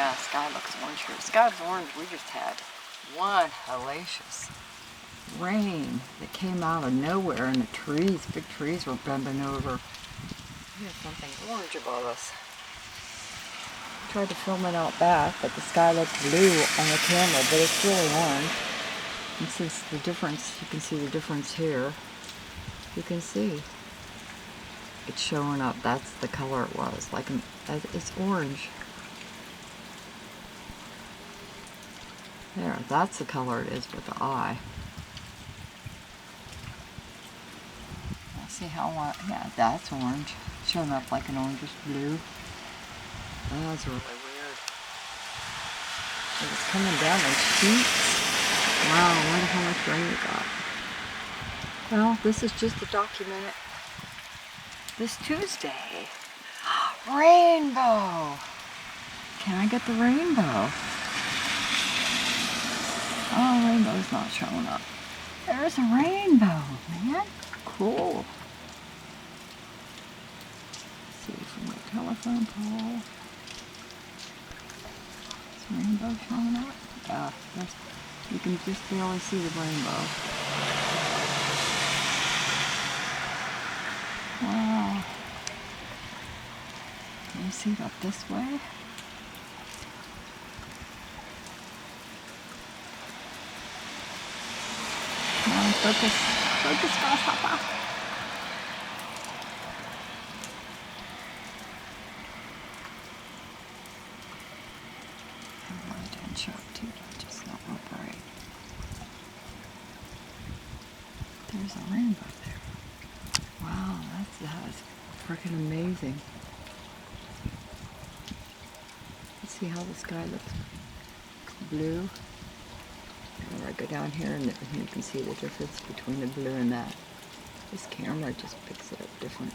Yeah, sky looks orange here. Sky's orange. We just had one hellacious rain that came out of nowhere, and the trees, big trees, were bending over. Here's something orange above us. Tried to film it out back, but the sky looked blue on the camera, but it's really orange. And since the difference, you can see the difference here. You can see it's showing up. That's the color it was. Like it's orange. There, that's the color it is with the eye. See how, yeah, that's orange. Showing up like an orangish blue. That's really weird. It's coming down in sheets. Wow, I wonder how much rain we got. Well, this is just to document it. This Tuesday. Rainbow! Can I get the rainbow? Oh, rainbow's not showing up. There's a rainbow, man. Cool. Let's see from the telephone pole. Is the rainbow showing up? Yeah, you can just barely see the rainbow. Wow. Can you see it up this way? Come on, focus. Focus, grasshopper. The light didn't show up too, just not real bright. There's a rainbow there. Wow, that is freaking amazing. Let's see how the sky looks blue. I go down here and you can see the difference between the blue and that. This camera just picks it up different.